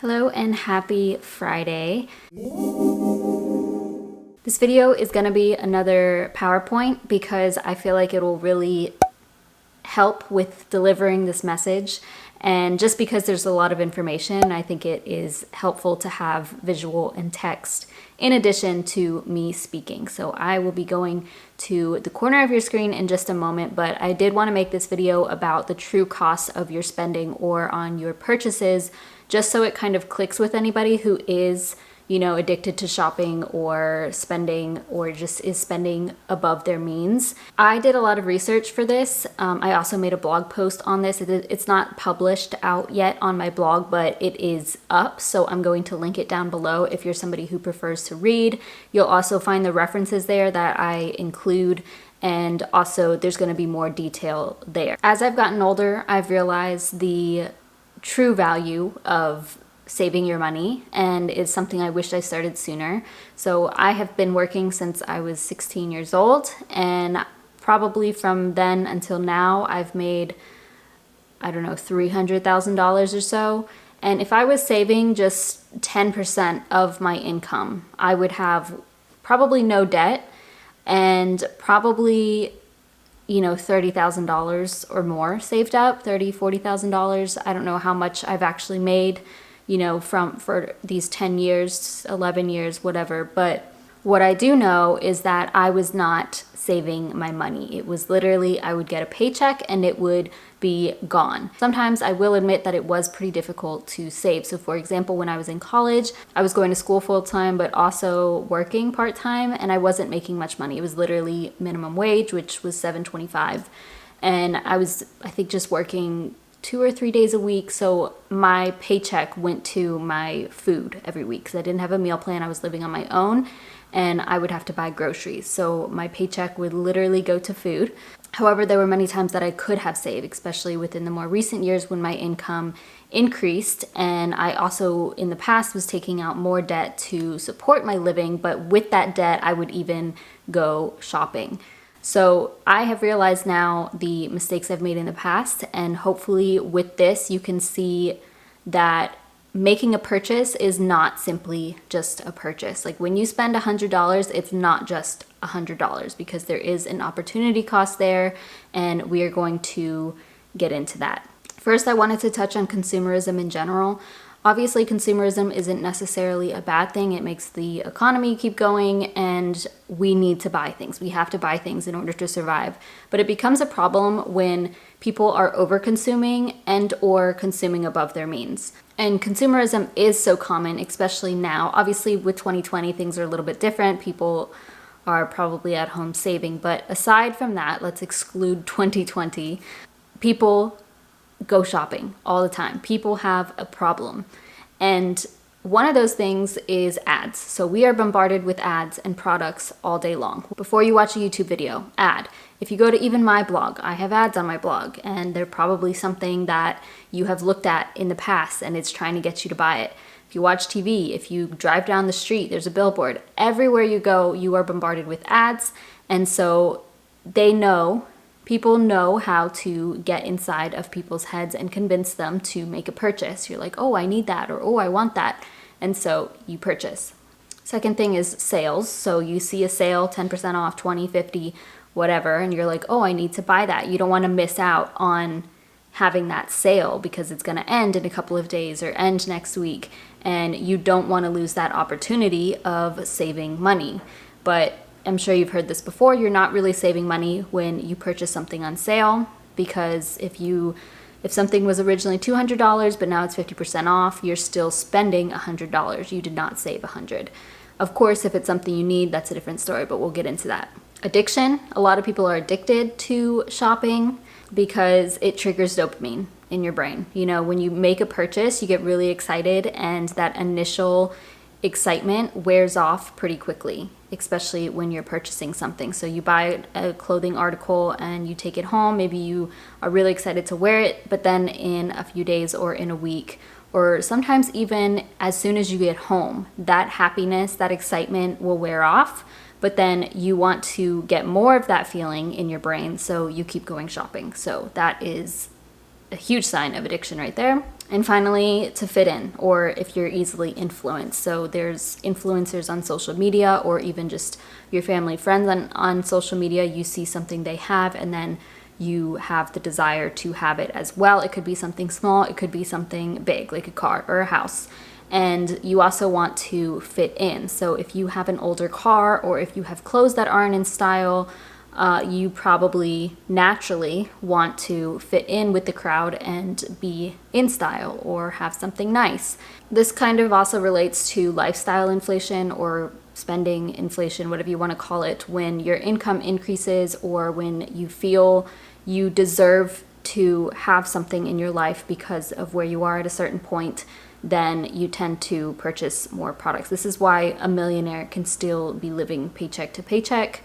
Hello and happy Friday. This video is going to be another PowerPoint because I feel like it will really help with delivering this message. And just because there's a lot of information, I think it is helpful to have visual and text in addition to me speaking. So I will be going to the corner of your screen in just a moment, but I did want to make this video about the true cost of your spending or on your purchases, just so it kind of clicks with anybody who is, addicted to shopping or spending or just is spending above their means. I did a lot of research for this. I also made a blog post on this. It's not published out yet on my blog, but it is up. So I'm going to link it down below if you're somebody who prefers to read. You'll also find the references there that I include. And also there's going to be more detail there. As I've gotten older, I've realized the true value of saving your money, and it's something I wish I started sooner. So I have been working since I was 16 years old, and probably from then until now I've made, $300,000 or so. And if I was saving just 10% of my income, I would have probably no debt and probably $30,000 or more saved up, $40,000. I don't know how much I've actually made, for these 10 years, 11 years, whatever. But what I do know is that I was not saving my money. It was literally, I would get a paycheck and it would be gone. Sometimes I will admit that it was pretty difficult to save. So for example, when I was in college, I was going to school full time, but also working part time, and I wasn't making much money. It was literally minimum wage, which was $7.25. And I was, just working 2 or 3 days a week. So my paycheck went to my food every week because I didn't have a meal plan. I was living on my own and I would have to buy groceries. So my paycheck would literally go to food. However, there were many times that I could have saved, especially within the more recent years when my income increased. And I also in the past was taking out more debt to support my living. But with that debt, I would even go shopping. So I have realized now the mistakes I've made in the past, and hopefully with this you can see that making a purchase is not simply just a purchase. Like when you spend $100, it's not just $100 because there is an opportunity cost there, and we are going to get into that. First, I wanted to touch on consumerism in general. Obviously, consumerism isn't necessarily a bad thing. It makes the economy keep going, and we need to buy things. We have to buy things in order to survive. But it becomes a problem when people are over-consuming and or consuming above their means. And consumerism is so common, especially now. Obviously, with 2020, things are a little bit different. People are probably at home saving. But aside from that, let's exclude 2020. People go shopping all the time. People have a problem. And one of those things is ads. So we are bombarded with ads and products all day long. Before you watch a YouTube video, ad. If you go to even my blog, I have ads on my blog, and they're probably something that you have looked at in the past and it's trying to get you to buy it. If you watch TV, if you drive down the street, there's a billboard. Everywhere you go, you are bombarded with ads. And so people know how to get inside of people's heads and convince them to make a purchase. You're like, oh, I need that, or oh, I want that. And so you purchase. Second thing is sales. So you see a sale, 10% off, 20, 50, whatever, and you're like, oh, I need to buy that. You don't want to miss out on having that sale because it's going to end in a couple of days or end next week. And you don't want to lose that opportunity of saving money. But I'm sure you've heard this before, you're not really saving money when you purchase something on sale, because if something was originally $200 but now it's 50% off, you're still spending $100. You did not save $100. Of course, if it's something you need, that's a different story, but we'll get into that. Addiction. A lot of people are addicted to shopping because it triggers dopamine in your brain. When you make a purchase, you get really excited, and that initial excitement wears off pretty quickly, especially when you're purchasing something. So you buy a clothing article and you take it home. Maybe you are really excited to wear it, but then in a few days or in a week, or sometimes even as soon as you get home, that happiness, that excitement will wear off, but then you want to get more of that feeling in your brain, so you keep going shopping. So that is a huge sign of addiction right there. And finally, to fit in, or if you're easily influenced. So there's influencers on social media, or even just your family, friends on social media. You see something they have, and then you have the desire to have it as well. It could be something small, it could be something big, like a car or a house. And you also want to fit in. So if you have an older car, or if you have clothes that aren't in style, you probably naturally want to fit in with the crowd and be in style or have something nice. This kind of also relates to lifestyle inflation or spending inflation, whatever you want to call it, when your income increases or when you feel you deserve to have something in your life because of where you are at a certain point, then you tend to purchase more products. This is why a millionaire can still be living paycheck to paycheck.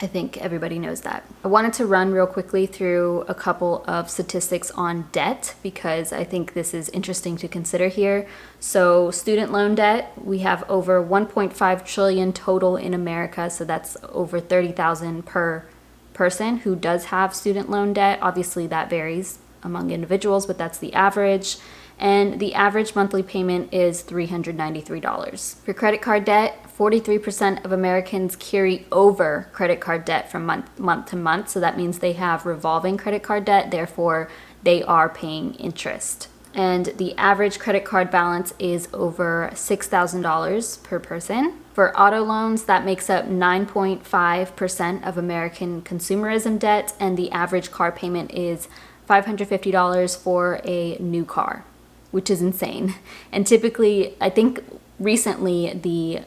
I think everybody knows that. I wanted to run real quickly through a couple of statistics on debt because I think this is interesting to consider here. So student loan debt, we have over 1.5 trillion total in America. So that's over 30,000 per person who does have student loan debt. Obviously that varies among individuals, but that's the average. And the average monthly payment is $393. For credit card debt, 43% of Americans carry over credit card debt from month to month. So that means they have revolving credit card debt, therefore they are paying interest. And the average credit card balance is over $6,000 per person. For auto loans, that makes up 9.5% of American consumerism debt, and the average car payment is $550 for a new car, which is insane. And typically, I think recently the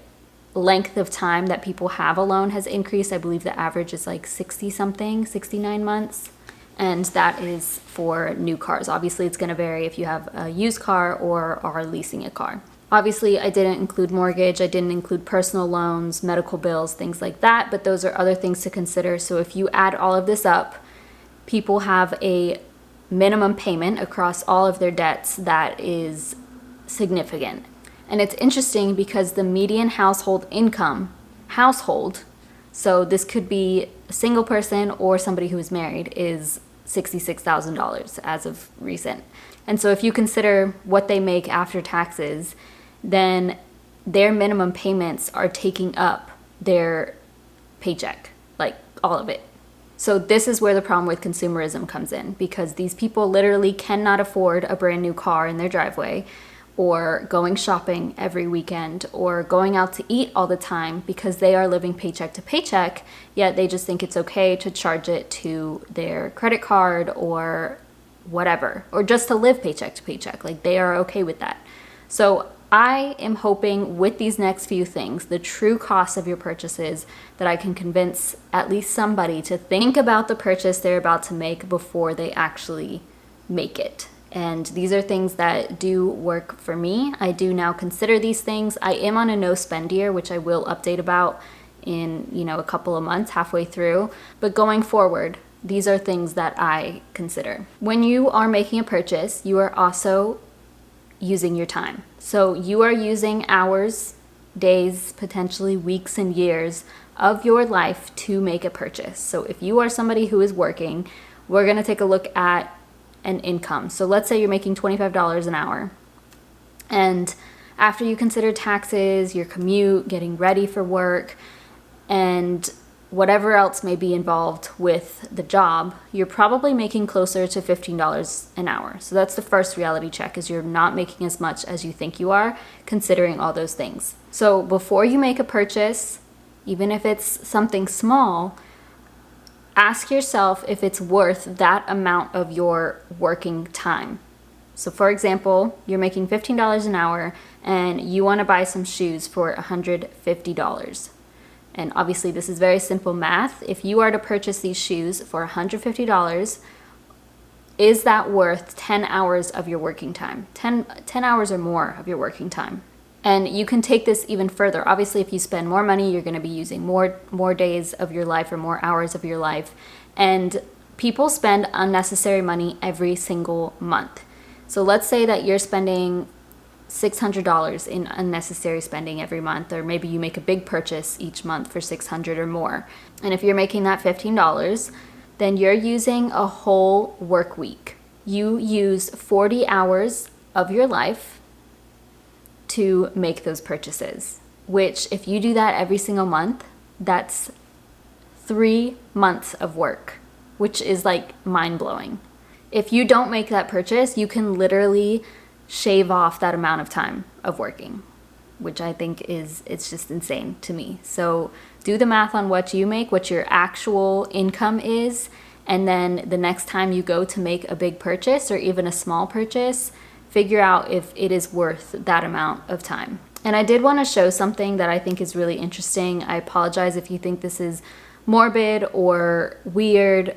length of time that people have a loan has increased. I believe the average is like 69 months. And that is for new cars. Obviously, it's going to vary if you have a used car or are leasing a car. Obviously, I didn't include mortgage. I didn't include personal loans, medical bills, things like that. But those are other things to consider. So if you add all of this up, people have a minimum payment across all of their debts that is significant. And it's interesting because the median household income, so this could be a single person or somebody who is married, is $66,000 as of recent. And so if you consider what they make after taxes, then their minimum payments are taking up their paycheck, like all of it. So this is where the problem with consumerism comes in, because these people literally cannot afford a brand new car in their driveway, or going shopping every weekend, or going out to eat all the time because they are living paycheck to paycheck, yet they just think it's okay to charge it to their credit card or whatever, or just to live paycheck to paycheck. Like, they are okay with that. So I am hoping with these next few things, the true cost of your purchases, that I can convince at least somebody to think about the purchase they're about to make before they actually make it. And these are things that do work for me. I do now consider these things. I am on a no spend year, which I will update about in, a couple of months, halfway through. But going forward, these are things that I consider. When you are making a purchase, you are also using your time. So you are using hours, days, potentially weeks and years of your life to make a purchase. So if you are somebody who is working, we're going to take a look at an income. So let's say you're making $25 an hour. And after you consider taxes, your commute, getting ready for work, and whatever else may be involved with the job, you're probably making closer to $15 an hour. So that's the first reality check, is you're not making as much as you think you are, considering all those things. So before you make a purchase, even if it's something small, ask yourself if it's worth that amount of your working time. So for example, you're making $15 an hour and you want to buy some shoes for $150. And obviously this is very simple math. If you are to purchase these shoes for $150, is that worth 10 hours of your working time? 10 hours or more of your working time. And you can take this even further. Obviously, if you spend more money, you're going to be using more days of your life or more hours of your life. And people spend unnecessary money every single month. So let's say that you're spending $600 in unnecessary spending every month, or maybe you make a big purchase each month for $600 or more. And if you're making that $15, then you're using a whole work week. you use 40 hours of your life to make those purchases, which if you do that every single month, that's 3 months of work, which is like mind-blowing. If you don't make that purchase, you can literally shave off that amount of time of working, which I think it's just insane to me. So do the math on what you make, what your actual income is, and then the next time you go to make a big purchase or even a small purchase, figure out if it is worth that amount of time. And I did want to show something that I think is really interesting. I apologize if you think this is morbid or weird,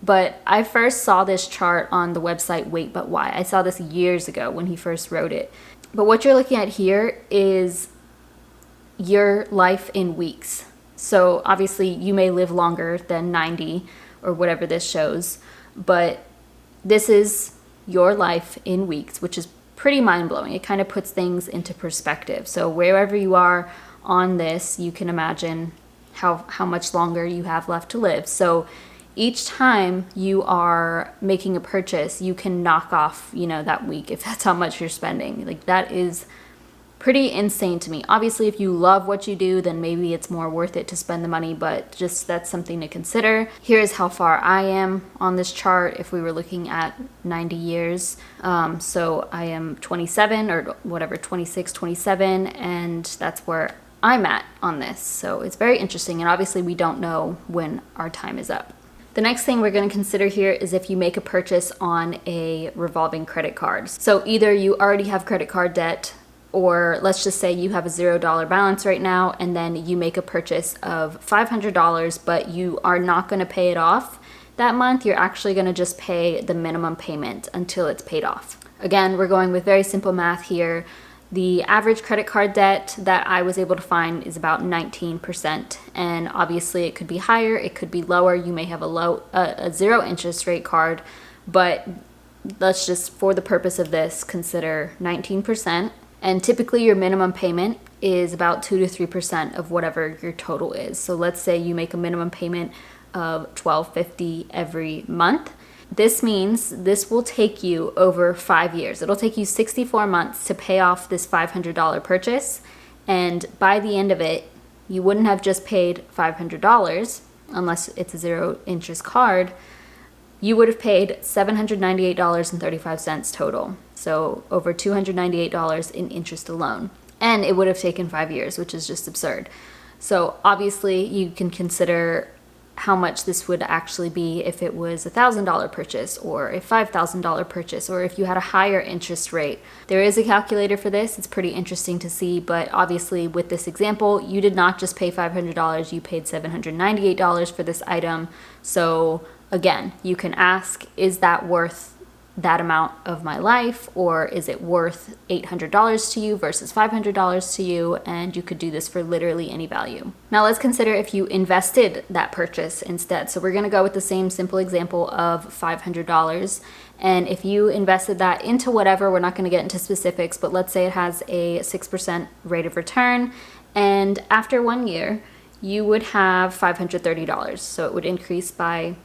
but I first saw this chart on the website Wait But Why. I saw this years ago when he first wrote it. But what you're looking at here is your life in weeks. So obviously you may live longer than 90 or whatever this shows, but this is your life in weeks, which is pretty mind-blowing. It kind of puts things into perspective. So wherever you are on this, you can imagine how much longer you have left to live. So each time you are making a purchase, you can knock off, that week if that's how much you're spending. Like, that is pretty insane to me. Obviously, if you love what you do, then maybe it's more worth it to spend the money, but just that's something to consider. Here's how far I am on this chart if we were looking at 90 years. So I am 27 or whatever, 26, 27, and that's where I'm at on this. So it's very interesting, and obviously we don't know when our time is up. The next thing we're going to consider here is if you make a purchase on a revolving credit card. So either you already have credit card debt, or let's just say you have a $0 balance right now, and then you make a purchase of $500, but you are not going to pay it off that month. You're actually going to just pay the minimum payment until it's paid off. Again, we're going with very simple math here. The average credit card debt that I was able to find is about 19%. And obviously it could be higher, it could be lower. You may have a zero interest rate card, but let's just, for the purpose of this, consider 19%. And typically your minimum payment is about 2 to 3% of whatever your total is. So let's say you make a minimum payment of $1,250 every month. This means this will take you over 5 years. It'll take you 64 months to pay off this $500 purchase. And by the end of it, you wouldn't have just paid $500 unless it's a zero interest card. You would have paid $798.35 total. So over $298 in interest alone. And it would have taken 5 years, which is just absurd. So obviously you can consider how much this would actually be if it was a $1,000 purchase or a $5,000 purchase, or if you had a higher interest rate. There is a calculator for this. It's pretty interesting to see, but obviously with this example, you did not just pay $500, you paid $798 for this item. So again, you can ask, is that worth that amount of my life, or is it worth $800 to you versus $500 to you? And you could do this for literally any value. Now let's consider if you invested that purchase instead. So we're going to go with the same simple example of $500. And if you invested that into whatever, we're not going to get into specifics, but let's say it has a 6% rate of return, and after 1 year you would have $530. So it would increase by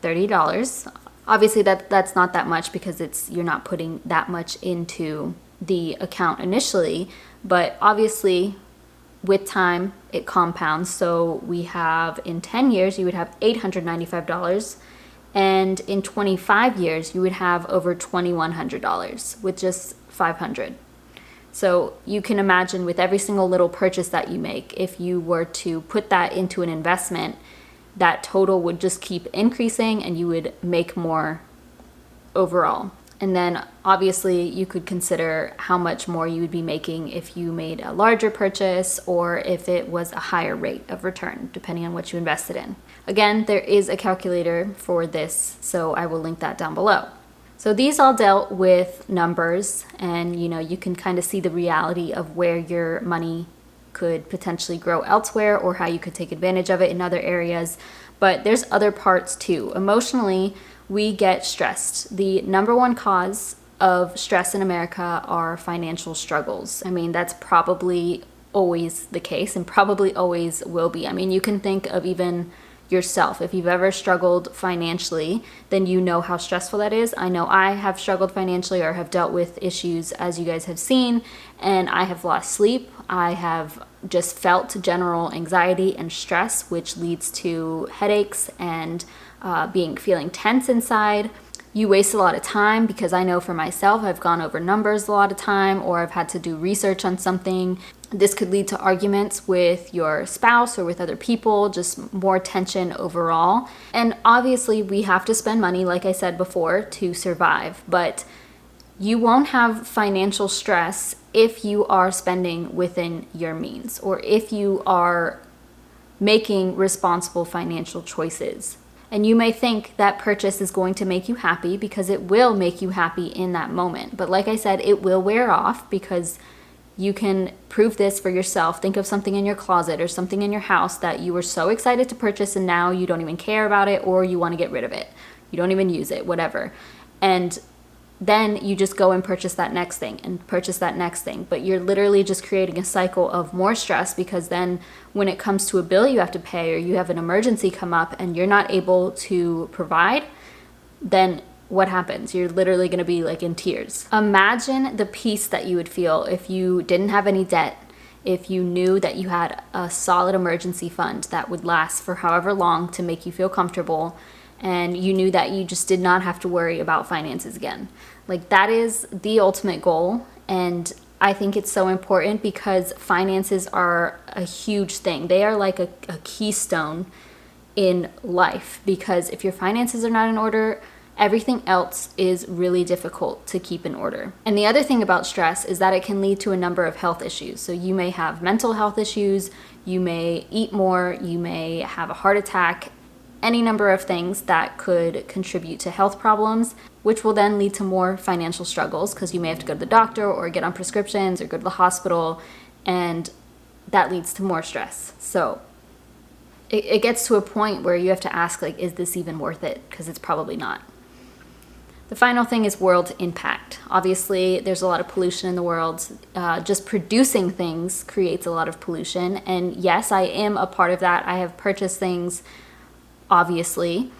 $30. Obviously that's not that much because you're not putting that much into the account initially, but obviously with time it compounds. So we have, in 10 years you would have $895, and in 25 years you would have over $2,100 with just $500. So you can imagine with every single little purchase that you make, if you were to put that into an investment, that total would just keep increasing and you would make more overall. And then obviously you could consider how much more you would be making if you made a larger purchase or if it was a higher rate of return, depending on what you invested in. Again, there is a calculator for this, so I will link that down below. So these all dealt with numbers, and you can kind of see the reality of where your money could potentially grow elsewhere or how you could take advantage of it in other areas. But there's other parts too. Emotionally, we get stressed. The number one cause of stress in America are financial struggles. I mean, that's probably always the case and probably always will be. I mean, you can think of even yourself. If you've ever struggled financially, then you know how stressful that is. I know I have struggled financially or have dealt with issues, as you guys have seen, and I have lost sleep. I have just felt general anxiety and stress, which leads to headaches and feeling tense inside. You waste a lot of time, because I know for myself, I've gone over numbers a lot of time, or I've had to do research on something. This could lead to arguments with your spouse or with other people, just more tension overall. And obviously we have to spend money, like I said before, to survive, but you won't have financial stress if you are spending within your means, or if you are making responsible financial choices. And you may think that purchase is going to make you happy, because it will make you happy in that moment. But like I said, it will wear off, because you can prove this for yourself. Think of something in your closet or something in your house that you were so excited to purchase, and now you don't even care about it, or you want to get rid of it. You don't even use it, whatever. And then you just go and purchase that next thing and purchase that next thing. But you're literally just creating a cycle of more stress, because then when it comes to a bill you have to pay, or you have an emergency come up and you're not able to provide, then what happens? You're literally going to be like in tears. Imagine the peace that you would feel if you didn't have any debt, if you knew that you had a solid emergency fund that would last for however long to make you feel comfortable, and you knew that you just did not have to worry about finances again. Like, that is the ultimate goal. And I think it's so important, because finances are a huge thing. They are like a keystone in life, because if your finances are not in order, everything else is really difficult to keep in order. And the other thing about stress is that it can lead to a number of health issues. So you may have mental health issues, you may eat more, you may have a heart attack, any number of things that could contribute to health problems, which will then lead to more financial struggles, because you may have to go to the doctor or get on prescriptions or go to the hospital, and that leads to more stress. So it gets to a point where you have to ask, like, is this even worth it? Because it's probably not. The final thing is world impact. Obviously, there's a lot of pollution in the world. Just producing things creates a lot of pollution. And yes, I am a part of that. I have purchased things, obviously,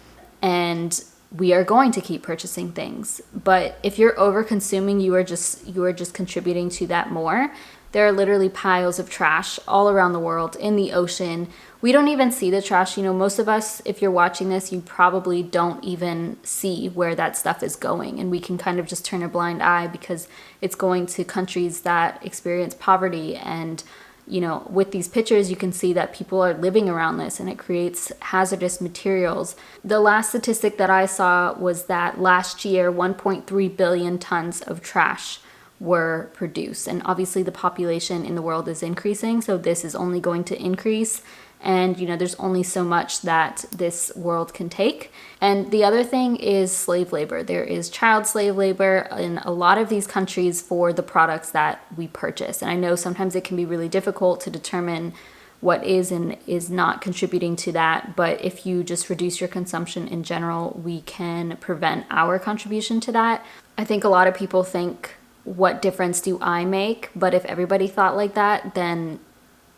and we are going to keep purchasing things. But if you're over consuming, you are just contributing to that more. There are literally piles of trash all around the world, in the ocean. We don't even see the trash. You know, most of us, if you're watching this, you probably don't even see where that stuff is going. And we can kind of just turn a blind eye, because it's going to countries that experience poverty. And you know, with these pictures, you can see that people are living around this, and it creates hazardous materials. The last statistic that I saw was that last year, 1.3 billion tons of trash were produced. And obviously the population in the world is increasing, so this is only going to increase. And, you know, there's only so much that this world can take. And the other thing is slave labor. There is child slave labor in a lot of these countries for the products that we purchase. And I know sometimes it can be really difficult to determine what is and is not contributing to that. But if you just reduce your consumption in general, we can prevent our contribution to that. I think a lot of people think, what difference do I make? But if everybody thought like that, then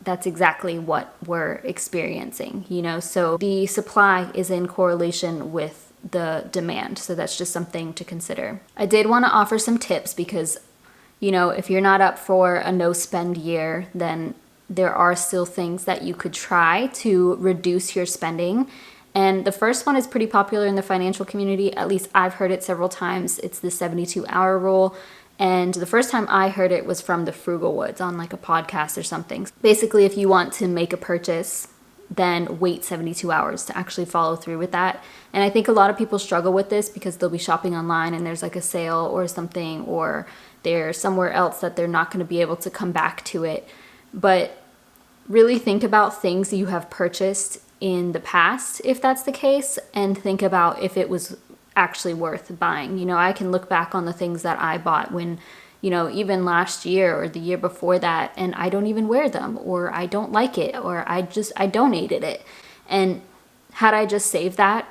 that's exactly what we're experiencing, you know? So the supply is in correlation with the demand. So that's just something to consider. I did want to offer some tips, because, you know, if you're not up for a no spend year, then there are still things that you could try to reduce your spending. And the first one is pretty popular in the financial community. At least I've heard it several times. It's the 72-hour rule. And the first time I heard it was from the Frugal Woods on like a podcast or something. Basically, if you want to make a purchase, then wait 72 hours to actually follow through with that. And I think a lot of people struggle with this, because they'll be shopping online and there's like a sale or something, or they're somewhere else that they're not going to be able to come back to it. But really think about things you have purchased in the past, if that's the case, and think about if it was actually worth buying. You know, I can look back on the things that I bought when, you know, even last year or the year before that, and I don't even wear them, or I don't like it, or I donated it. And had I just saved that,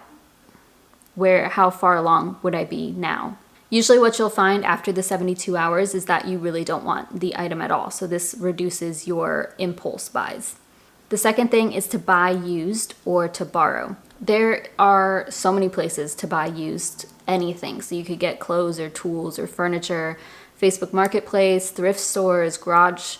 how far along would I be now? Usually what you'll find after the 72 hours is that you really don't want the item at all. So this reduces your impulse buys. The second thing is to buy used or to borrow. There are so many places to buy used anything. So you could get clothes or tools or furniture, Facebook Marketplace, thrift stores, garage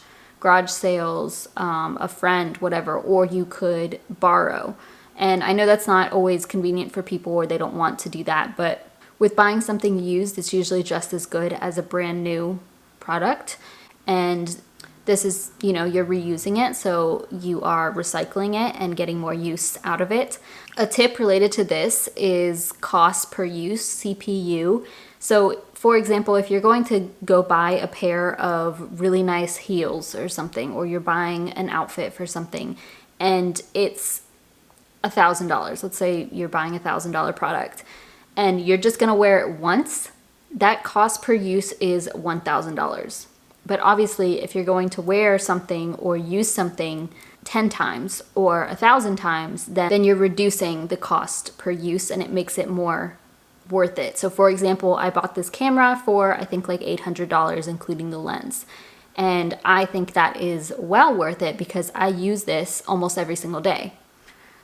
sales, a friend, whatever, or you could borrow. And I know that's not always convenient for people or they don't want to do that, but with buying something used, it's usually just as good as a brand new product. And this is, you're reusing it, so you are recycling it and getting more use out of it. A tip related to this is cost per use, CPU. So for example, if you're going to go buy a pair of really nice heels or something, or you're buying an outfit for something and it's $1,000, let's say you're buying $1,000 product and you're just gonna wear it once, that cost per use is $1,000. But obviously, if you're going to wear something or use something 10 times or 1,000 times, then you're reducing the cost per use and it makes it more worth it. So for example, I bought this camera for I think like $800, including the lens. And I think that is well worth it because I use this almost every single day.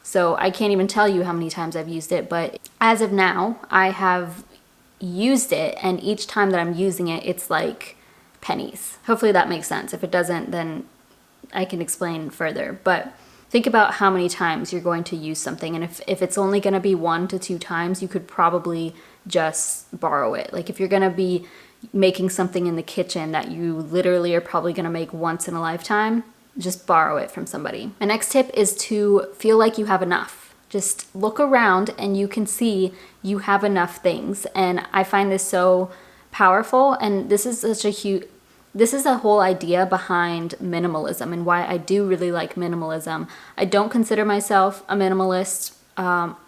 So I can't even tell you how many times I've used it, but as of now, I have used it, and each time that I'm using it, it's like pennies. Hopefully that makes sense. If it doesn't, then I can explain further. But think about how many times you're going to use something, and if it's only going to be 1 to 2 times, you could probably just borrow it. Like if you're going to be making something in the kitchen that you literally are probably going to make once in a lifetime, just borrow it from somebody. My next tip is to feel like you have enough. Just look around and you can see you have enough things. And I find this so powerful, and this is the whole idea behind minimalism and why I do really like minimalism. I don't consider myself a minimalist,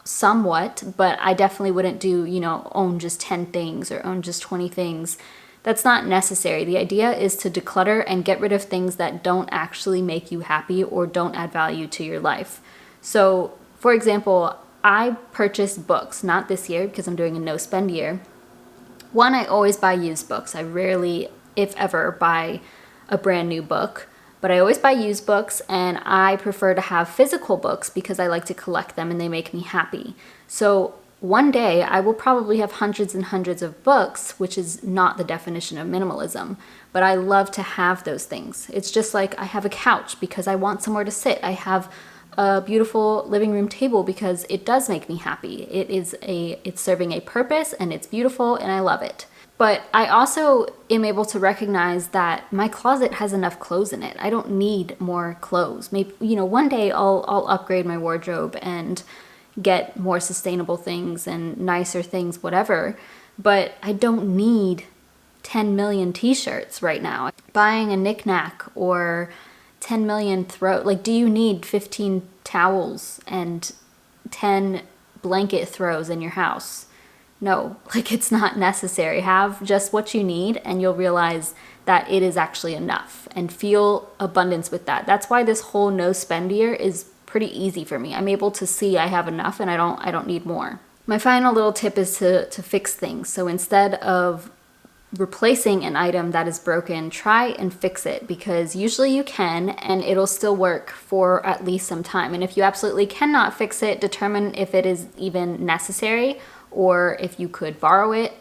somewhat, but I definitely wouldn't do, own just 10 things or own just 20 things. That's not necessary. The idea is to declutter and get rid of things that don't actually make you happy or don't add value to your life. So, for example, I purchased books, not this year because I'm doing a no spend year. One, I always buy used books. I rarely, if ever, buy a brand new book, but I always buy used books, and I prefer to have physical books because I like to collect them and they make me happy. So one day I will probably have hundreds and hundreds of books, which is not the definition of minimalism, but I love to have those things. It's just like I have a couch because I want somewhere to sit. I have a beautiful living room table because it does make me happy. It's serving a purpose and it's beautiful and I love it. But I also am able to recognize that my closet has enough clothes in it. I don't need more clothes. Maybe, one day I'll upgrade my wardrobe and get more sustainable things and nicer things, whatever. But I don't need 10 million t-shirts right now. Buying a knickknack or 10 million do you need 15 towels and 10 blanket throws in your house? No, it's not necessary. Have just what you need and you'll realize that it is actually enough, and feel abundance with that. That's why this whole no spend year is pretty easy for me. I'm able to see I have enough and I don't need more. My final little tip is to fix things. So instead of replacing an item that is broken, try and fix it, because usually you can and it'll still work for at least some time. And if you absolutely cannot fix it, determine if it is even necessary, or if you could borrow it,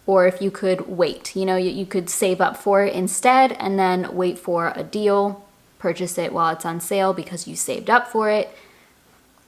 or if you could wait. You could save up for it instead and then wait for a deal, purchase it while it's on sale because you saved up for it.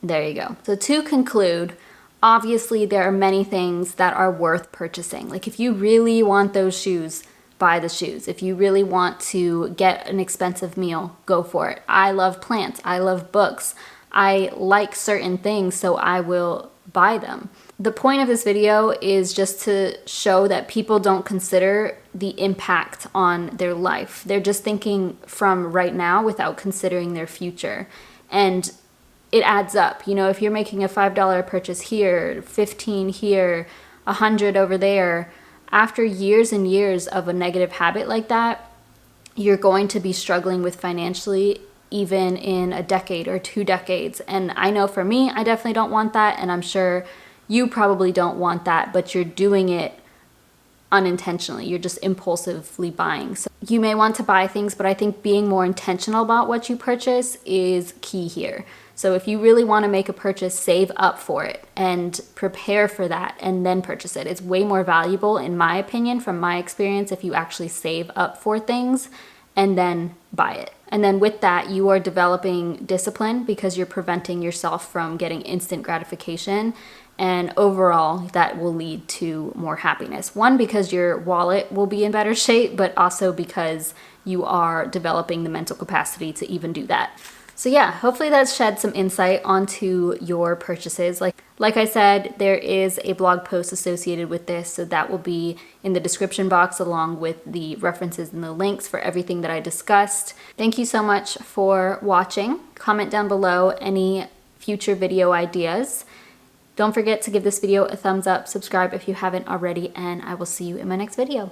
There you go. So to conclude, obviously there are many things that are worth purchasing. Like if you really want those shoes, buy the shoes. If you really want to get an expensive meal, go for it. I love plants. I love books. I like certain things, so I will buy them. The point of this video is just to show that people don't consider the impact on their life. They're just thinking from right now without considering their future. And it adds up. If you're making a $5 purchase here, 15 here, 100 over there, after years and years of a negative habit like that, you're going to be struggling with financially even in a decade or 2 decades. And I know for me, I definitely don't want that, and I'm sure you probably don't want that, but you're doing it unintentionally. You're just impulsively buying. So you may want to buy things, but I think being more intentional about what you purchase is key here. So if you really want to make a purchase, save up for it and prepare for that and then purchase it. It's way more valuable, in my opinion, from my experience, if you actually save up for things and then buy it. And then with that, you are developing discipline because you're preventing yourself from getting instant gratification. And overall, that will lead to more happiness. One, because your wallet will be in better shape, but also because you are developing the mental capacity to even do that. So yeah, hopefully that's shed some insight onto your purchases. Like I said, there is a blog post associated with this, so that will be in the description box along with the references and the links for everything that I discussed. Thank you so much for watching. Comment down below any future video ideas. Don't forget to give this video a thumbs up, subscribe if you haven't already, and I will see you in my next video.